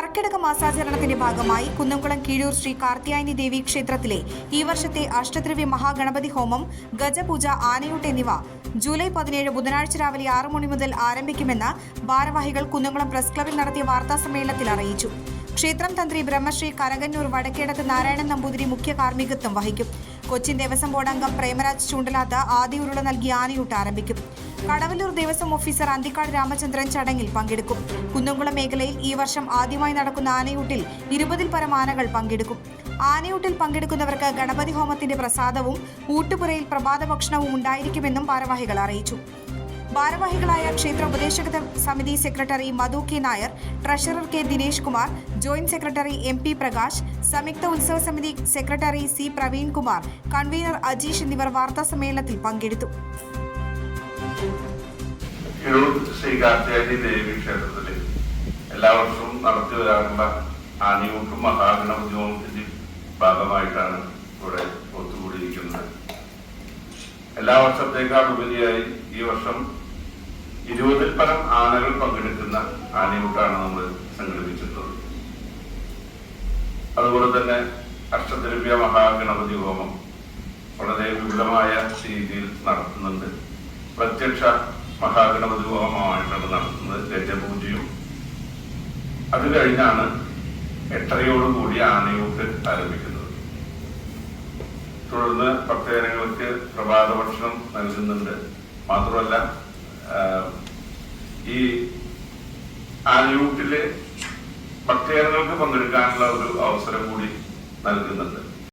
കർക്കിടക മാസാചരണത്തിന്റെ ഭാഗമായി കുന്നംകുളം കീഴൂർ ശ്രീ കാർത്യായനി ദേവി ക്ഷേത്രത്തിലെ ഈ വർഷത്തെ അഷ്ടദ്രവ്യ മഹാഗണപതി ഹോമം, ഗജപൂജ, ആനയൂട്ട് എന്നിവ ജൂലൈ 17 ബുധനാഴ്ച രാവിലെ 6 മണി മുതൽ ആരംഭിക്കുമെന്ന് ഭാരവാഹികൾ കുന്നംകുളം പ്രസ് ക്ലബിൽ നടത്തിയ വാർത്താസമ്മേളനത്തിൽ അറിയിച്ചു. ക്ഷേത്രം തന്ത്രി ബ്രഹ്മശ്രീ കരകന്നൂർ വടക്കേടത്ത് നാരായണൻ നമ്പൂതിരി മുഖ്യ കാർമ്മികത്വം വഹിക്കും. കൊച്ചിൻ ദേവസ്വം ബോർഡ് അംഗം പ്രേമരാജ് ചൂണ്ടലാത്ത് ആദ്യ ഉരുള നൽകി ആനയൂട്ട് ആരംഭിക്കും. കടവല്ലൂർ ദേവസ്വം ഓഫീസർ അന്തിക്കാട് രാമചന്ദ്രൻ ചടങ്ങിൽ പങ്കെടുക്കും. കുന്നംകുളം മേഖലയിൽ ഈ വർഷം ആദ്യമായി നടക്കുന്ന ആനയൂട്ടിൽ 20-ൽ പരം ആനകൾ പങ്കെടുക്കും. ആനയൂട്ടിൽ പങ്കെടുക്കുന്നവർക്ക് ഗണപതി ഹോമത്തിന്റെ പ്രസാദവും ഊട്ടുപുരയിൽ പ്രഭാത ഭക്ഷണവും ഉണ്ടായിരിക്കുമെന്നും ഭാരവാഹികൾ അറിയിച്ചു. ഭാരവാഹികളായ ക്ഷേത്ര ഉപദേശക സമിതി secretary Madhu K Nair, treasurer K Dinesh Kumar, joint secretary MP Prakash, സംയുക്ത ഉത്സവ സമിതി secretary C Praveen Kumar, convener Ajeesh എന്നിവർ വാർത്താ സമ്മേളനത്തിൽ പങ്കെടുത്തു. ശ്രീ കാർത്യായനി ദേവി ക്ഷേത്രത്തില് എല്ലാ വർഷവും നടത്തി വരാറുള്ള ആനയൂട്ടും മഹാഗണപതി ഹോമത്തിന്റെ ഭാഗമായിട്ടാണ് ഇവിടെ ഒത്തുകൂടിയിരിക്കുന്നത്. എല്ലാ വർഷത്തേക്കാൾ ഉപരിയായി ഈ വർഷം 20-ൽ പരം ആനകൾ പങ്കെടുക്കുന്ന ആനയൂട്ടാണ് നമ്മൾ സംഘടിപ്പിച്ചിട്ടുള്ളത്. അതുപോലെ തന്നെ അഷ്ടദ്രവ്യ മഹാഗണപതി ഹോമം വളരെ വിപുലമായ രീതിയിൽ നടത്തുന്നുണ്ട്. പ്രത്യക്ഷ മഹാഗണപതി ഹോമമായിട്ടാണ് നടത്തുന്നത്. ഗജപൂജയും അത് കഴിഞ്ഞാണ് 8:30 ആനയൂട്ട് ആരംഭിക്കുന്നത്. തുടർന്ന് ഭക്തജനങ്ങൾക്ക് പ്രഭാത ഭക്ഷണം നൽകുന്നുണ്ട്. മാത്രമല്ല ഈ ആനയൂട്ടില് ഭക്തജനങ്ങൾക്ക് പങ്കെടുക്കാനുള്ള ഒരു അവസരം കൂടി നൽകുന്നുണ്ട്.